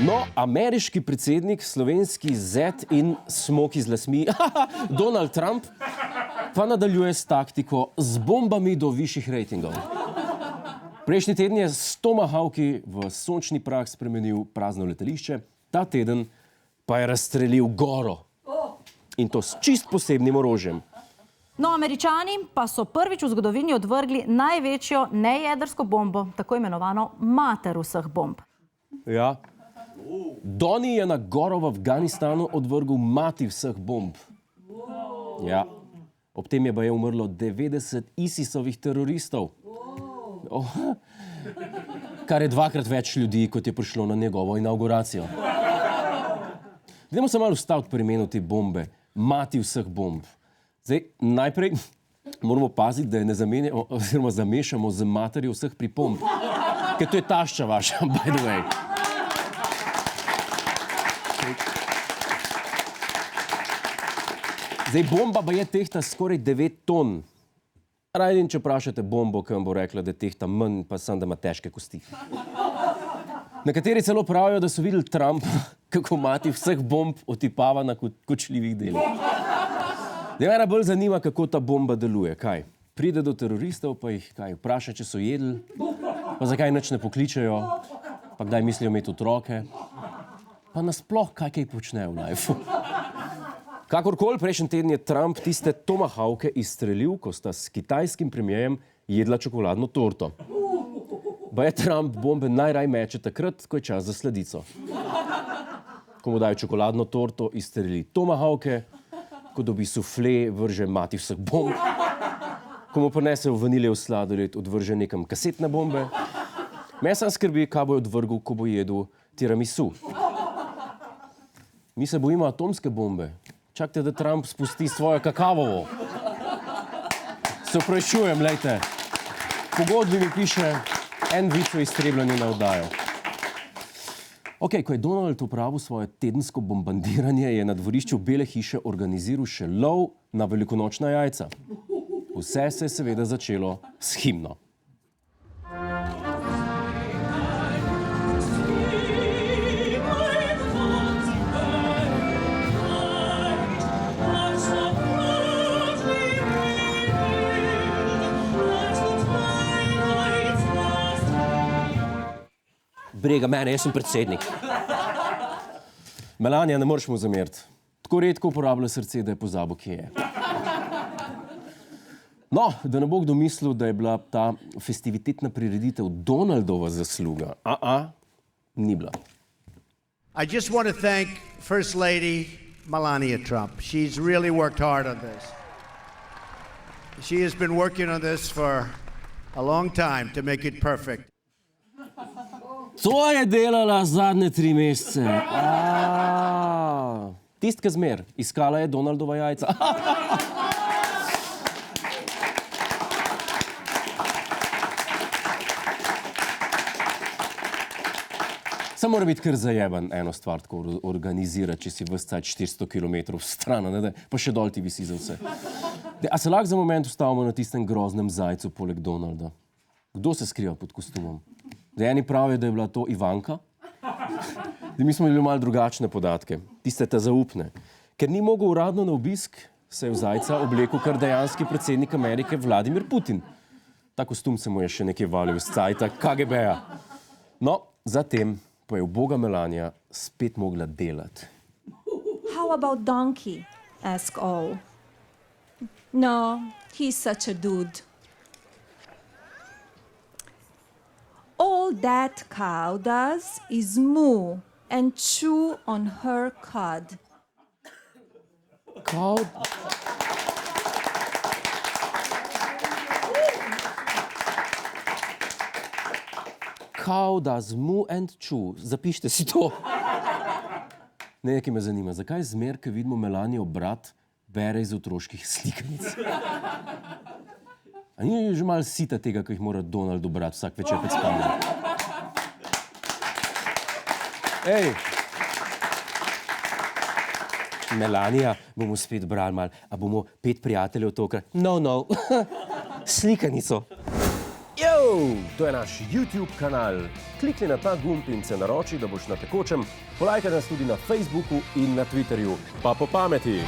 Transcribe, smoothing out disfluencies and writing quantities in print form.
No, ameriški predsednik, slovenski zet in smoki z lasmi, Donald Trump, pa nadaljuje s taktiko z bombami do višjih rejtingov. Prejšnji teden je s tomahawki v sončni prah spremenil prazno letališče, ta teden pa je razstrelil goro. In to s čist posebnim orožjem. No, Američani pa so prvič v zgodovini odvrgli največjo nejedrsko bombo, tako imenovano mater vseh bomb. Ja. Doni je na goro v Afganistanu odvrgel mati vseh bomb. Ja. Ob tem je baje umrlo 90 ISIS-ovih teroristov. Kar je dvakrat več ljudi, kot je prišlo na njegovo inauguracijo. Dajmo se malo ustaviti pri imenu te bombe. Mati vseh bomb. Zdaj, najprej moramo paziti, da je ne zamenjamo, oziroma zamešamo z materjo vseh pripomb. Ker to je tašča vaša, by the way. Zdaj, bomba baje tehta skoraj 9 ton. Rajdin, če vprašate bombo, ki vam bo rekla, da tehta manj, pa sem, da ima težke kosti. Nekateri celo pravijo, da so videli Trumpa, kako mati vseh bomb otipava na kočljivih delih. Zdaj, mene bolj zanima, kako ta bomba deluje. Kaj? Pride do teroristov, pa jih vpraša, če so jedli, pa zakaj nič ne pokličejo, pa kdaj mislijo imeti otroke, pa nasploh kaj počnejo v lifeu. Kakorkoli, prejšnji teden je Trump tiste tomahawke izstrelil, ko sta s kitajskim premierjem jedla čokoladno torto. Baje Trump bombe najraj meče takrat, ko je čas za sladico. Ko mu dajo čokoladno torto, izstreli tomahawke, ko dobi sufle, vrže mati vseh bomb, ko mu prinese v vaniljev sladoled, odvrže nekam kasetne bombe. Me sam skrbi, kaj bo odvrgel, ko bo jedel tiramisu. Mi se bojimo atomske bombe. Čakajte, da Trump spusti svojo kakavovo. Se vprašujem, lejte. V pogodbi mi piše en vic o iztrebljanju na oddajo. Ok, ko je Donald opravil svoje tedensko bombardiranje, je na dvorišču Bele hiše organiziral še lov na velikonočna jajca. Vse se je seveda začelo s himno. Brega mene, jaz sem predsednik. Melania, ne moreš mu zameriti. Tako redko uporablja srce, da je pozabil, kje je. No, da ne bo kdo mislil, da je bila ta festivitetna prireditev Donaldova zasluga. Ni bila. I just want to thank First Lady Melania Trump. She's really worked hard on this. She has been working on this for a long time to make it perfect. To je delala zadnje 3 mesece. Tistka zmer. Iskala je Donaldova jajca. Sam mora biti kar zajeban eno stvar tako organizirati, če si ves cajt 400 km stran, pa še dol ti visi za vse. A se lahko za moment ustavimo na tistem groznem zajcu poleg Donalda? Kdo se skriva pod kostumom? Eni pravijo, da je bila to Ivanka. Mi smo imeli malo drugačne podatke, tiste ta zaupne. Ker ni mogel uradno na obisk, se je v zajca oblekel kar dejanski predsednik Amerike Vladimir Putin. Ta kostum se mu je še nekaj valil iz cajta KGB-ja. No, zatem pa je uboga Melania spet mogla delati. How about Donkey? Ask all. No, he's such a dude. All that cow does is moo and chew on her cud. Cow? Cow does moo and chew. Zapišite si to. Nekaj me zanima, zakaj zmer, ko vidimo Melanijo brat, bere iz otroških slikanic? A ni že malo sita tega, ko jih mora Donald brati vsak večer pred spanjem? Ej! Melania, bomo spet brali malo. A bomo 5 prijateljev tokrat? No. Slikanico. Jo! Wow, to je naš YouTube kanal. Klikni na ta gumb in se naroči, da boš na tekočem. Polajkaj nas tudi na Facebooku in na Twitterju. Pa po pameti!